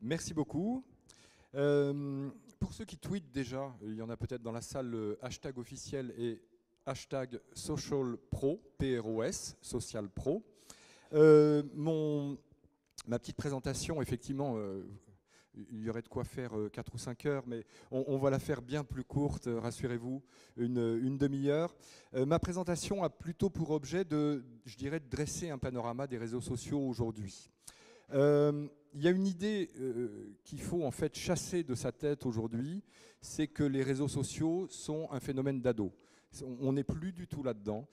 Merci beaucoup. Pour ceux qui tweetent déjà, il y en a peut-être dans la salle, le hashtag officiel est hashtag socialpro, P-R-O-S, socialpro. Ma petite présentation, effectivement, il y aurait de quoi faire 4 ou 5 heures, mais on va la faire bien plus courte, rassurez-vous, une demi-heure. Ma présentation a plutôt pour objet de, je dirais, de dresser un panorama des réseaux sociaux aujourd'hui. Il y a une idée qu'il faut en fait chasser de sa tête aujourd'hui, c'est que les réseaux sociaux sont un phénomène d'ado. On n'est plus du tout là-dedans.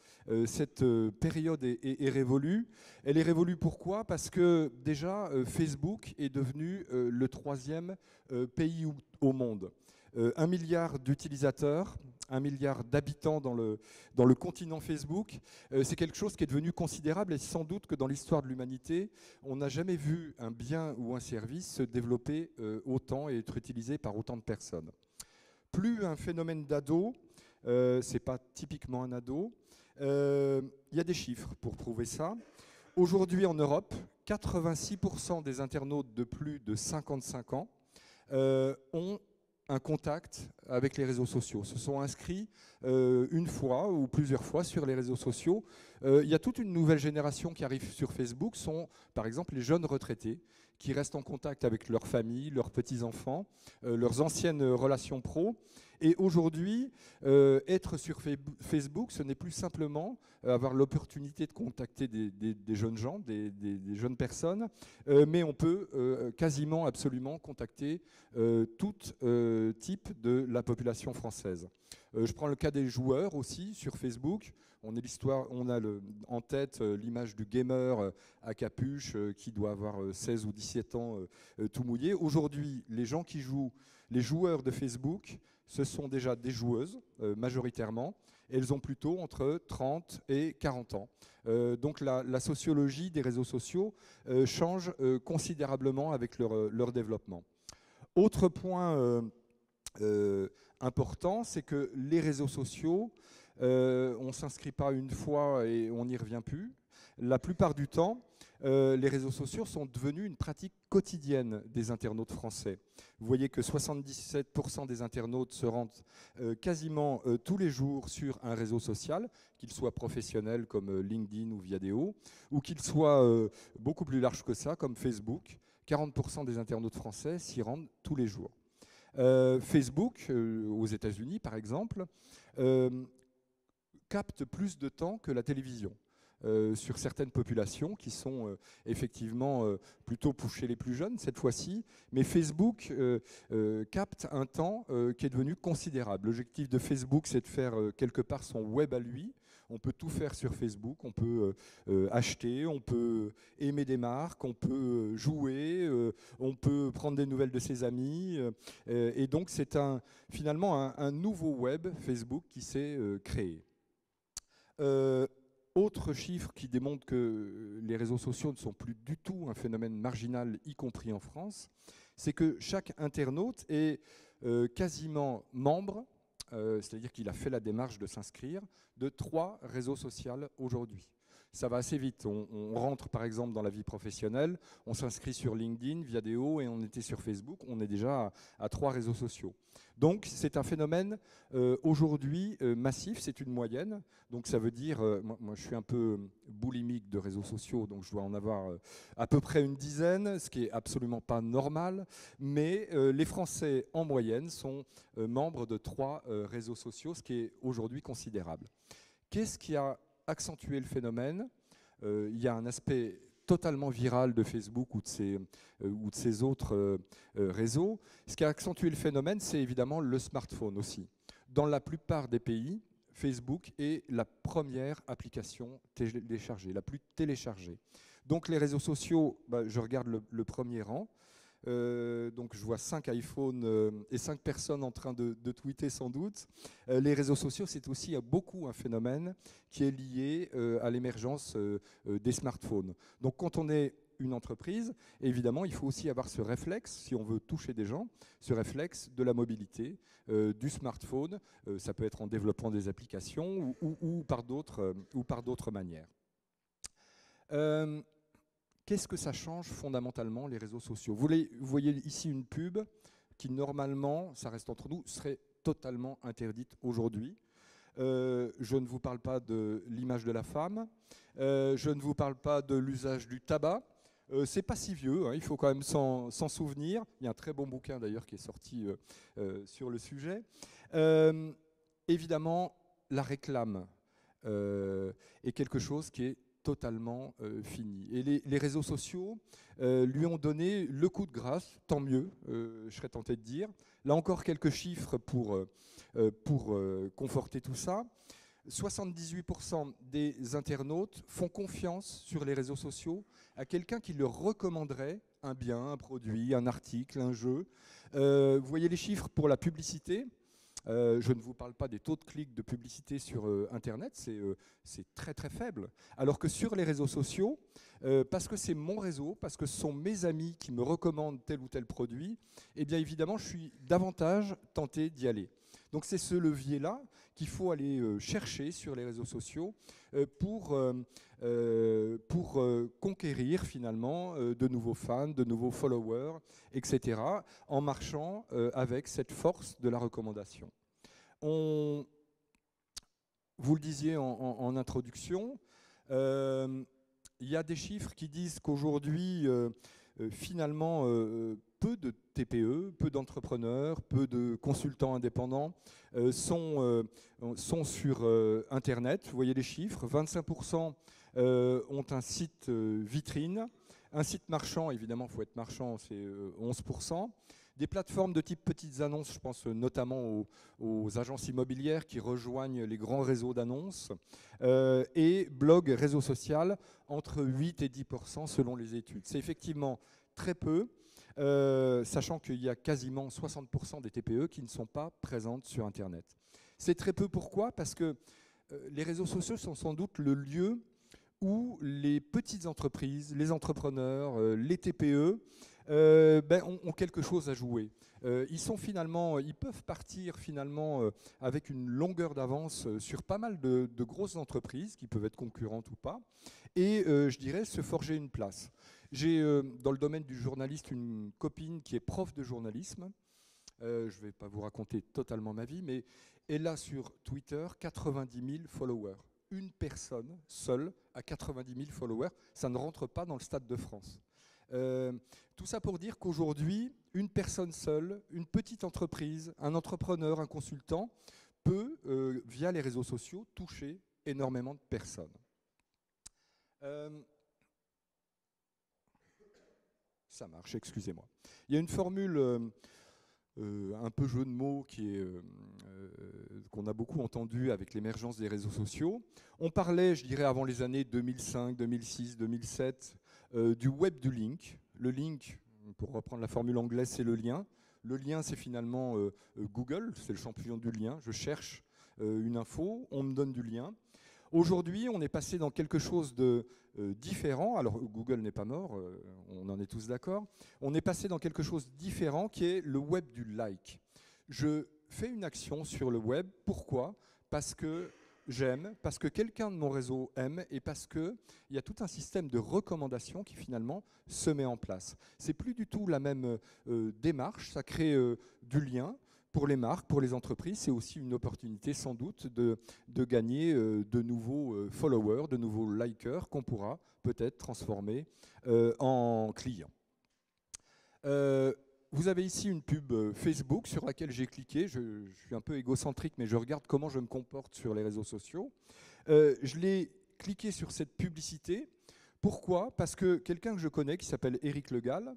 Cette période est révolue. Elle est révolue pourquoi? Parce que déjà, Facebook est devenu le 3e pays au monde. 1 milliard d'utilisateurs, 1 milliard d'habitants dans le continent Facebook. C'est quelque chose qui est devenu considérable et sans doute que dans l'histoire de l'humanité, on n'a jamais vu un bien ou un service se développer autant et être utilisé par autant de personnes. Plus un phénomène d'ado, c'est pas typiquement un ado. Il y a des chiffres pour prouver ça. Aujourd'hui en Europe, 86% des internautes de plus de 55 ans ont un contact avec les réseaux sociaux, se sont inscrits une fois ou plusieurs fois sur les réseaux sociaux. Il y a toute une nouvelle génération qui arrive sur Facebook, sont par exemple les jeunes retraités qui restent en contact avec leur famille, leurs petits-enfants, leurs anciennes relations pro. Et aujourd'hui, être sur Facebook, ce n'est plus simplement avoir l'opportunité de contacter des jeunes gens, des jeunes personnes, mais on peut quasiment absolument contacter tout type de la population française. Je prends le cas des joueurs aussi sur Facebook. On a en tête l'image du gamer à capuche qui doit avoir 16 ou 17 ans tout mouillé. Aujourd'hui, les gens qui jouent, les joueurs de Facebook, ce sont déjà des joueuses majoritairement. Elles ont plutôt entre 30 et 40 ans. Donc la sociologie des réseaux sociaux change considérablement avec leur développement. Autre point important, c'est que les réseaux sociaux, on ne s'inscrit pas une fois et on n'y revient plus. La plupart du temps, les réseaux sociaux sont devenus une pratique quotidienne des internautes français. Vous voyez que 77% des internautes se rendent quasiment tous les jours sur un réseau social, qu'il soit professionnel comme LinkedIn ou Viadeo, ou qu'il soit beaucoup plus large que ça, comme Facebook. 40% des internautes français s'y rendent tous les jours. Facebook, aux États-Unis par exemple, capte plus de temps que la télévision. Sur certaines populations qui sont effectivement plutôt chez les plus jeunes cette fois-ci, mais Facebook capte un temps qui est devenu considérable. L'objectif de Facebook, c'est de faire quelque part son web à lui. On peut tout faire sur Facebook, on peut acheter, on peut aimer des marques, on peut jouer, on peut prendre des nouvelles de ses amis. Et donc c'est finalement un nouveau web, Facebook, qui s'est créé. Autre chiffre qui démontre que les réseaux sociaux ne sont plus du tout un phénomène marginal, y compris en France, c'est que chaque internaute est quasiment membre, c'est-à-dire qu'il a fait la démarche de s'inscrire, de 3 réseaux sociaux aujourd'hui. Ça va assez vite. On rentre par exemple dans la vie professionnelle, on s'inscrit sur LinkedIn, Viadeo, et on était sur Facebook, on est déjà à 3 réseaux sociaux. Donc c'est un phénomène aujourd'hui massif, c'est une moyenne. Donc ça veut dire, moi je suis un peu boulimique de réseaux sociaux, donc je dois en avoir à peu près une dizaine, ce qui est absolument pas normal. Mais les Français en moyenne sont membres de 3 réseaux sociaux, ce qui est aujourd'hui considérable. Qu'est-ce qui a accentué le phénomène? Il y a un aspect totalement viral de Facebook ou de ces autres réseaux. Ce qui a accentué le phénomène, c'est évidemment le smartphone aussi. Dans la plupart des pays, Facebook est la première application téléchargée, la plus téléchargée. Donc les réseaux sociaux, je regarde le premier rang. Donc je vois 5 iPhones et 5 personnes en train de tweeter sans doute. Les réseaux sociaux, c'est aussi beaucoup un phénomène qui est lié à l'émergence des smartphones. Donc quand on est une entreprise, évidemment, il faut aussi avoir ce réflexe, si on veut toucher des gens, ce réflexe de la mobilité, du smartphone. Ça peut être en développant des applications ou par d'autres manières. Qu'est-ce que ça change fondamentalement, les réseaux sociaux? Vous voyez ici une pub qui, normalement, ça reste entre nous, serait totalement interdite aujourd'hui. Je ne vous parle pas de l'image de la femme, je ne vous parle pas de l'usage du tabac. C'est pas si vieux, hein, il faut quand même s'en souvenir. Il y a un très bon bouquin d'ailleurs qui est sorti sur le sujet. Évidemment, la réclame est quelque chose qui est totalement fini. Et les réseaux sociaux lui ont donné le coup de grâce, tant mieux, je serais tenté de dire. Là encore, quelques chiffres pour conforter tout ça. 78% des internautes font confiance sur les réseaux sociaux à quelqu'un qui leur recommanderait un bien, un produit, un article, un jeu. Vous voyez les chiffres pour la publicité. Je ne vous parle pas des taux de clics de publicité sur Internet, c'est très très faible. Alors que sur les réseaux sociaux, parce que c'est mon réseau, parce que ce sont mes amis qui me recommandent tel ou tel produit, eh bien évidemment, je suis davantage tenté d'y aller. Donc c'est ce levier-là qu'il faut aller chercher sur les réseaux sociaux pour conquérir finalement de nouveaux fans, de nouveaux followers, etc., en marchant avec cette force de la recommandation. Vous le disiez en introduction, il y a des chiffres qui disent qu'aujourd'hui, finalement, peu de TPE, peu d'entrepreneurs, peu de consultants indépendants sont sur Internet. Vous voyez les chiffres, 25% ont un site vitrine. Un site marchand, évidemment, il faut être marchand, c'est 11%. Des plateformes de type petites annonces, je pense notamment aux agences immobilières qui rejoignent les grands réseaux d'annonces, et blog, réseau social, entre 8 et 10% selon les études. C'est effectivement très peu, sachant qu'il y a quasiment 60% des TPE qui ne sont pas présentes sur Internet. C'est très peu, pourquoi? Parce que les réseaux sociaux sont sans doute le lieu où les petites entreprises, les entrepreneurs, les TPE ont quelque chose à jouer. Ils peuvent partir finalement avec une longueur d'avance sur pas mal de grosses entreprises qui peuvent être concurrentes ou pas, et je dirais se forger une place. J'ai dans le domaine du journaliste une copine qui est prof de journalisme. Je ne vais pas vous raconter totalement ma vie, mais elle a sur Twitter 90 000 followers. Une personne seule à 90 000 followers, ça ne rentre pas dans le Stade de France. Tout ça pour dire qu'aujourd'hui, une personne seule, une petite entreprise, un entrepreneur, un consultant, peut, via les réseaux sociaux, toucher énormément de personnes. Ça marche, excusez-moi. Il y a une formule un peu jeu de mots qu'on a beaucoup entendu avec l'émergence des réseaux sociaux. On parlait, je dirais, avant les années 2005, 2006, 2007, du web du link. Le link, pour reprendre la formule anglaise, c'est le lien. Le lien, c'est finalement Google, c'est le champion du lien. Je cherche une info, on me donne du lien. Aujourd'hui, on est passé dans quelque chose de différent. Alors, Google n'est pas mort, on en est tous d'accord. On est passé dans quelque chose de différent qui est le web du like. Je fais une action sur le web. Pourquoi? Parce que j'aime, parce que quelqu'un de mon réseau aime et parce qu'il y a tout un système de recommandation qui finalement se met en place. C'est plus du tout la même démarche, ça crée du lien. Pour les marques, pour les entreprises, c'est aussi une opportunité sans doute de gagner de nouveaux followers, de nouveaux likers qu'on pourra peut-être transformer en clients. Vous avez ici une pub Facebook sur laquelle j'ai cliqué. Je suis un peu égocentrique, mais je regarde comment je me comporte sur les réseaux sociaux. Je l'ai cliqué sur cette publicité. Pourquoi? Parce que quelqu'un que je connais, qui s'appelle Éric Le Gall,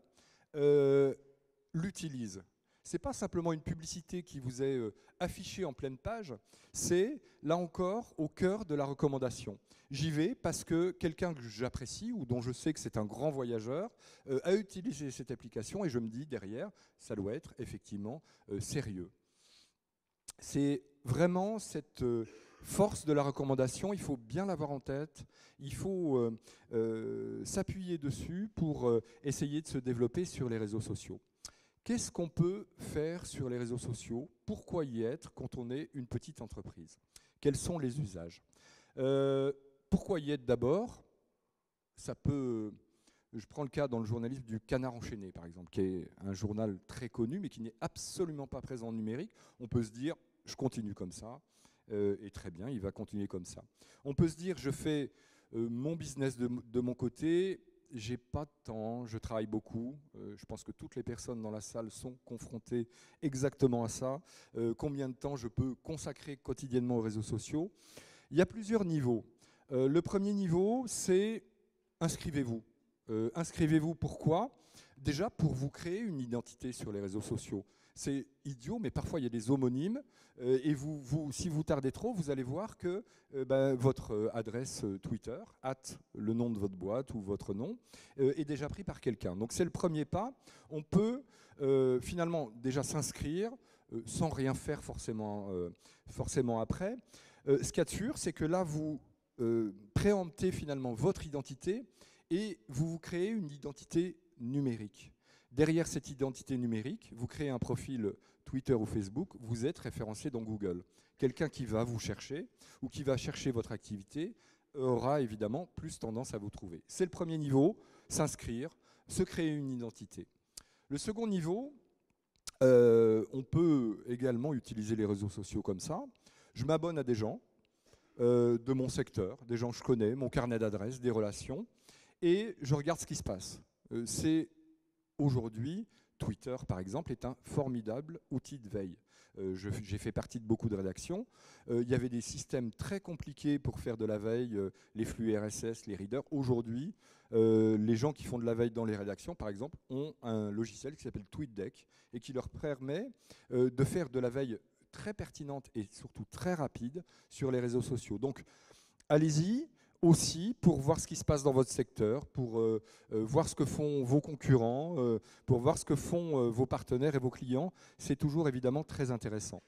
l'utilise. Ce n'est pas simplement une publicité qui vous est affichée en pleine page, c'est, là encore, au cœur de la recommandation. J'y vais parce que quelqu'un que j'apprécie ou dont je sais que c'est un grand voyageur a utilisé cette application et je me dis derrière, ça doit être effectivement sérieux. C'est vraiment cette force de la recommandation, il faut bien l'avoir en tête, il faut s'appuyer dessus pour essayer de se développer sur les réseaux sociaux. Qu'est-ce qu'on peut faire sur les réseaux sociaux? Pourquoi y être quand on est une petite entreprise? Quels sont les usages? Pourquoi y être d'abord? Ça peut Je prends le cas dans le journalisme du Canard enchaîné, par exemple, qui est un journal très connu, mais qui n'est absolument pas présent en numérique. On peut se dire, je continue comme ça, et très bien, il va continuer comme ça. On peut se dire, je fais mon business de mon côté, j'ai pas de temps, je travaille beaucoup. Je pense que toutes les personnes dans la salle sont confrontées exactement à ça. Combien de temps je peux consacrer quotidiennement aux réseaux sociaux? Il y a plusieurs niveaux. Le premier niveau, c'est inscrivez-vous. Inscrivez-vous pourquoi? Déjà pour vous créer une identité sur les réseaux sociaux. C'est idiot, mais parfois il y a des homonymes et si vous tardez trop, vous allez voir que votre adresse Twitter, le nom de votre boîte ou votre nom, est déjà pris par quelqu'un. Donc c'est le premier pas. On peut finalement déjà s'inscrire sans rien faire forcément après. Ce qu'il y a de sûr, c'est que là, vous préemptez finalement votre identité et vous créez une identité numérique. Derrière cette identité numérique, vous créez un profil Twitter ou Facebook, vous êtes référencé dans Google. Quelqu'un qui va vous chercher ou qui va chercher votre activité aura évidemment plus tendance à vous trouver. C'est le premier niveau, s'inscrire, se créer une identité. Le second niveau, on peut également utiliser les réseaux sociaux comme ça. Je m'abonne à des gens de mon secteur, des gens que je connais, mon carnet d'adresses, des relations, et je regarde ce qui se passe. Aujourd'hui, Twitter, par exemple, est un formidable outil de veille. J'ai fait partie de beaucoup de rédactions. Il y avait des systèmes très compliqués pour faire de la veille, les flux RSS, les readers. Aujourd'hui, les gens qui font de la veille dans les rédactions, par exemple, ont un logiciel qui s'appelle TweetDeck et qui leur permet de faire de la veille très pertinente et surtout très rapide sur les réseaux sociaux. Donc, allez-y aussi pour voir ce qui se passe dans votre secteur, pour voir ce que font vos concurrents, pour voir ce que font vos partenaires et vos clients. C'est toujours évidemment très intéressant.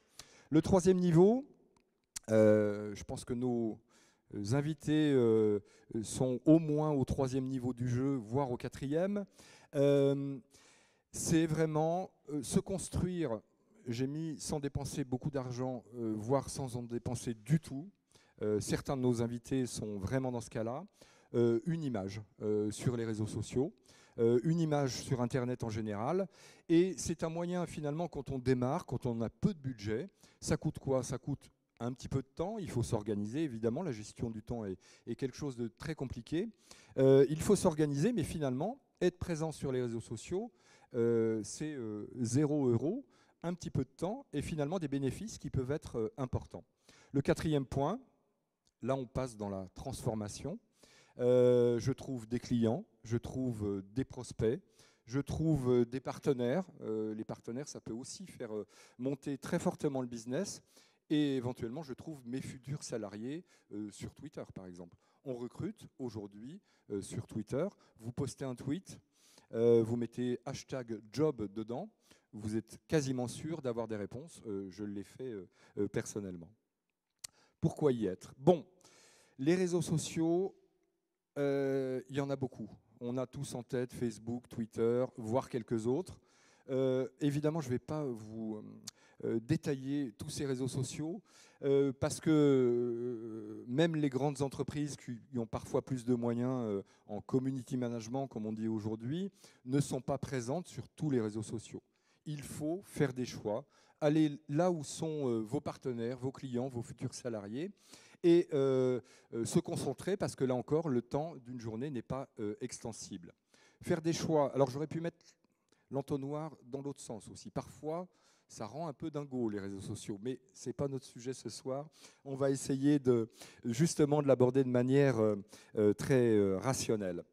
Le troisième niveau, je pense que nos invités sont au moins au troisième niveau du jeu, voire au quatrième. C'est vraiment se construire. J'ai mis sans dépenser beaucoup d'argent, voire sans en dépenser du tout. Certains de nos invités sont vraiment dans ce cas-là. Une image sur les réseaux sociaux, une image sur Internet en général. Et c'est un moyen finalement quand on démarre, quand on a peu de budget. Ça coûte quoi? Ça coûte un petit peu de temps. Il faut s'organiser. Évidemment, la gestion du temps est quelque chose de très compliqué. Il faut s'organiser, mais finalement, être présent sur les réseaux sociaux, c'est 0 €. Un petit peu de temps et finalement des bénéfices qui peuvent être importants. Le quatrième point, là on passe dans la transformation. Je trouve des clients, je trouve des prospects, je trouve des partenaires. Les partenaires, ça peut aussi faire monter très fortement le business. Et éventuellement, je trouve mes futurs salariés sur Twitter, par exemple. On recrute aujourd'hui sur Twitter. Vous postez un tweet, vous mettez #job dedans. Vous êtes quasiment sûr d'avoir des réponses. Je l'ai fait personnellement. Pourquoi y être? Bon, les réseaux sociaux, il y en a beaucoup. On a tous en tête Facebook, Twitter, voire quelques autres. Évidemment, je ne vais pas vous détailler tous ces réseaux sociaux parce que même les grandes entreprises qui ont parfois plus de moyens en community management, comme on dit aujourd'hui, ne sont pas présentes sur tous les réseaux sociaux. Il faut faire des choix, aller là où sont vos partenaires, vos clients, vos futurs salariés, et se concentrer, parce que là encore, le temps d'une journée n'est pas extensible. Faire des choix. Alors j'aurais pu mettre l'entonnoir dans l'autre sens aussi. Parfois, ça rend un peu dingo les réseaux sociaux, mais ce n'est pas notre sujet ce soir. On va essayer justement de l'aborder de manière très rationnelle.